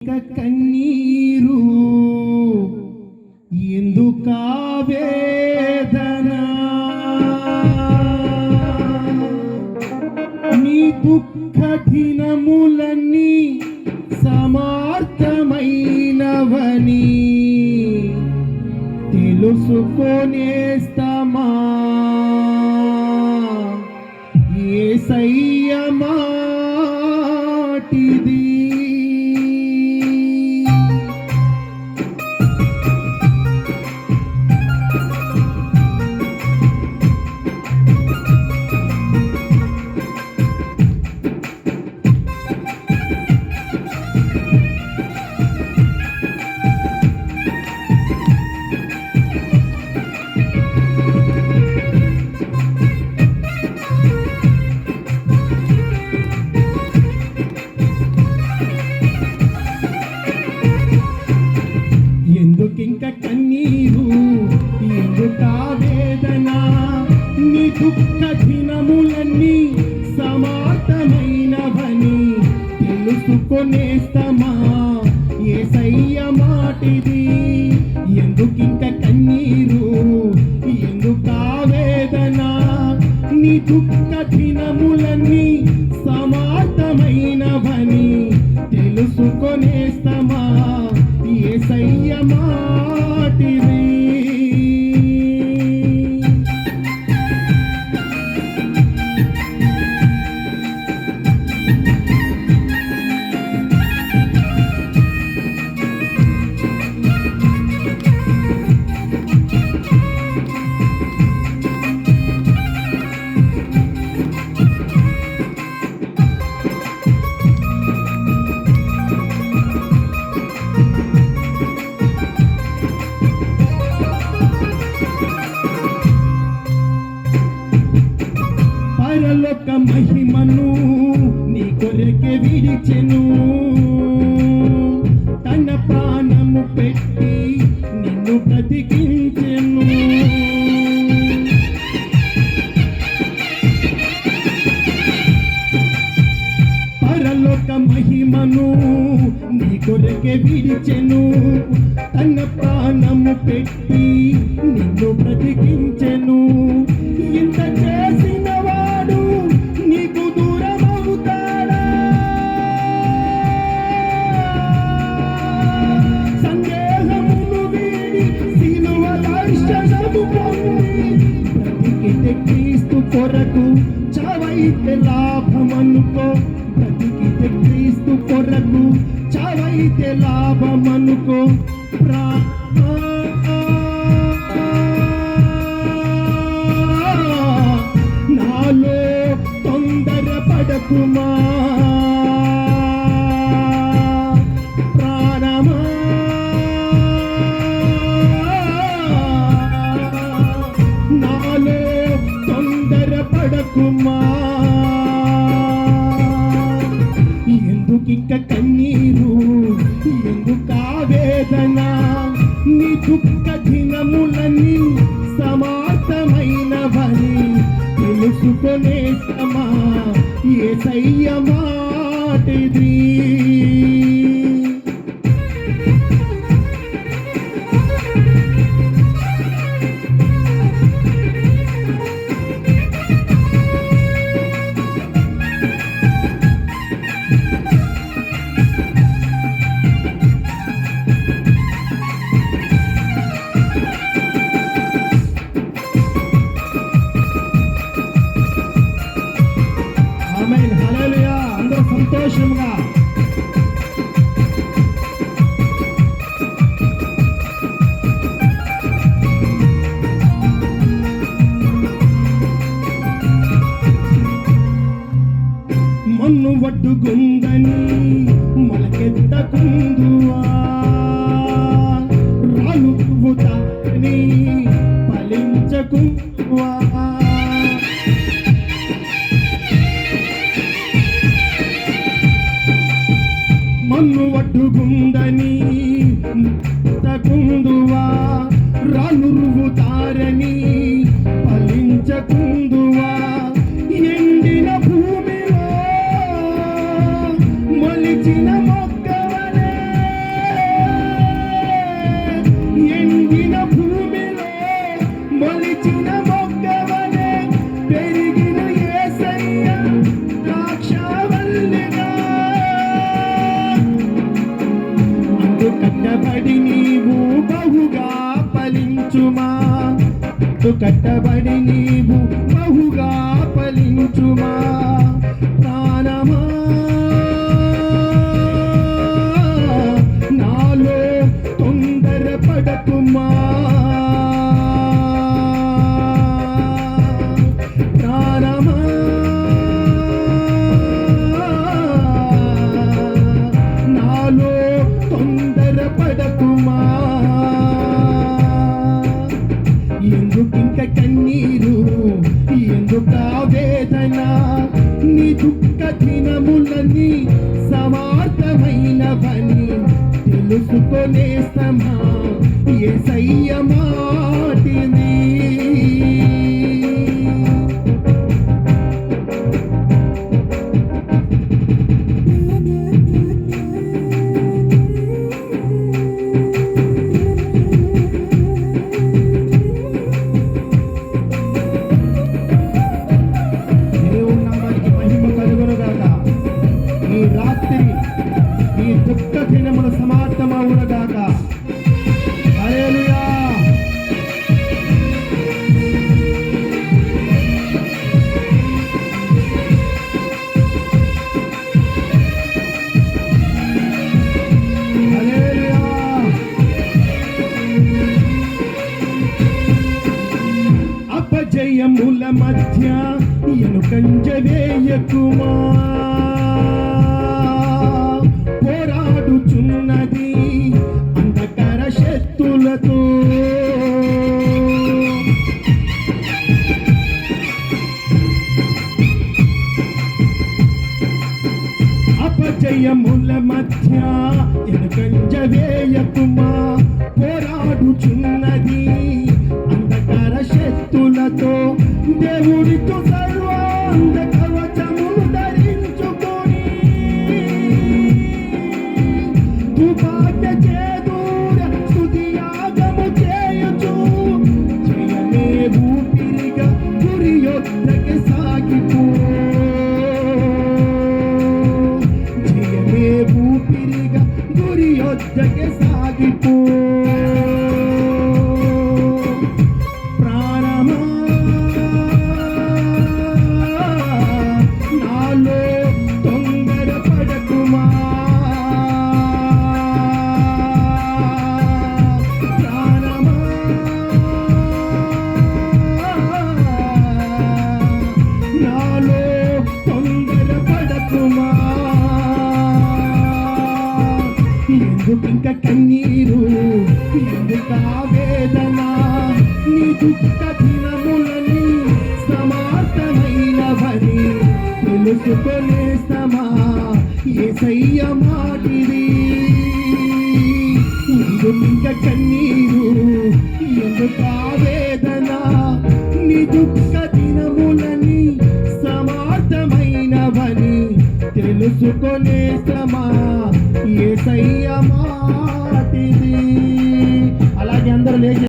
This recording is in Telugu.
కన్నీరు ఎందుకా వేదన నీ దుఃఖ దినములన్నీ సమార్థమైనవని తెలుసుకొనేస్తమా యేసయ్య మాటిది. ఎందుకింక కన్నీరు ఎందుకా వేదన నీ దుఃఖ దినములన్నీ సమార్థమైనవని తెలుసుకొనేస్తమా యేసయ్య మాటిది. ఎందుకింక కన్నీరు ఎందుకా వేదన నీ దుఃఖ దినములన్నీ సమార్థమైనవని తెలుసుకొనేస్తమా యేసయ్య మాటిది. పరలోక మహిమను నీ కొరకే విడిచెను, తన ప్రాణము పెట్టి నిన్ను బ్రతికించెను. పరలోక మహిమను నీ కొరకే విడిచెను, తన ప్రాణము పెట్టి నిన్ను బ్రతికించెను. ఇంత చేసిన వాడు నీకు దూరమవుతాడా? సందేహమును వీడి సిలువ దర్శనము పొంది బ్రతికితే క్రీస్తు కొరకు చావైతే లాభమనుకో. బ్రతికితే క్రీస్తు కొరకు చావైతే లాభమనుకో. నాలో తొందర పడకుమా ప్రాణమా, నాలో తొందర పడకుమా. ఎందుకింక కన్నీరు ఎందుకా వేదన నీ దుఃఖ దినములన్నీ సమార్థమైనవని తెలుసుకొనేస్తమా యేసయ్య మాటిది. ఆమేన్, హల్లెలూయా. అందరూ సంతోషంగా మన్ను వడ్డుగుందని మొలకెత్తకుందువా, రాను పువ్వుతాని ఫలించకుందువా. మన్ను వడ్డుగుందని తకుందువా, రానురువుతారని ఫలించకుందువా. ఎండిన భూమిలో మొలిచిన మొక్కవలే కట్టబడి నీవు బహుగా ఫలించుమా, కట్టబడి నీవు బహుగా ఫలించుమా. ప్రాణమా నాలో తొందర పడకుమా, ప్రాణమా నాలో తొందర పడకుమా. ఎందుకింక కన్నీరు, ఎందుక వేదన, నీ దుఃఖ దినములని సమార్థమైనవని తెలుసుకొనేస్తమా యేసయ్య మాటిని. ఈ దుఃఖ దినములు సమాప్తమవునుగాక. హల్లెలూయా. హల్లెలూయా. అపజయముల మధ్య ఎనుకంజ వేయకుమా, పోరాడుచున్నది అంధకార శక్తులతో. అపజయముల మధ్య ఎనుకంజ వేయకుమా, పోరాడుచున్నది అంధకార శక్తులతో. దేవుడితో సర్వాంగ కవచములు ధరించుకొని తుపాక చేదూర స్తుతియాగము చేయుచు, జయమే ఊపిరిగా గురి యొద్దకి సాగిపో, జయమే ఊపిరిగా గురి యొద్దకి సాగిపో. ప్రాణమా నాలో తొందర పడకుమా, ప్రాణమా నాలో తొందర పడకుమా. ఎందుకింక కన్నీరు, ఎందుక వేదన, నీ దుఃఖ దినములని సమాప్తమైనవని తెలుసుకొనేస్తమా యేసయ్య మాటిది. ఎందుకింక కన్నీరు, ఎందుక వేదన, నీ దుఃఖ దినములని సమాప్తమైనవని తెలుసుకొనేస్తమా యేసయ్య మాటిది. అలాగే అందరూ లేచి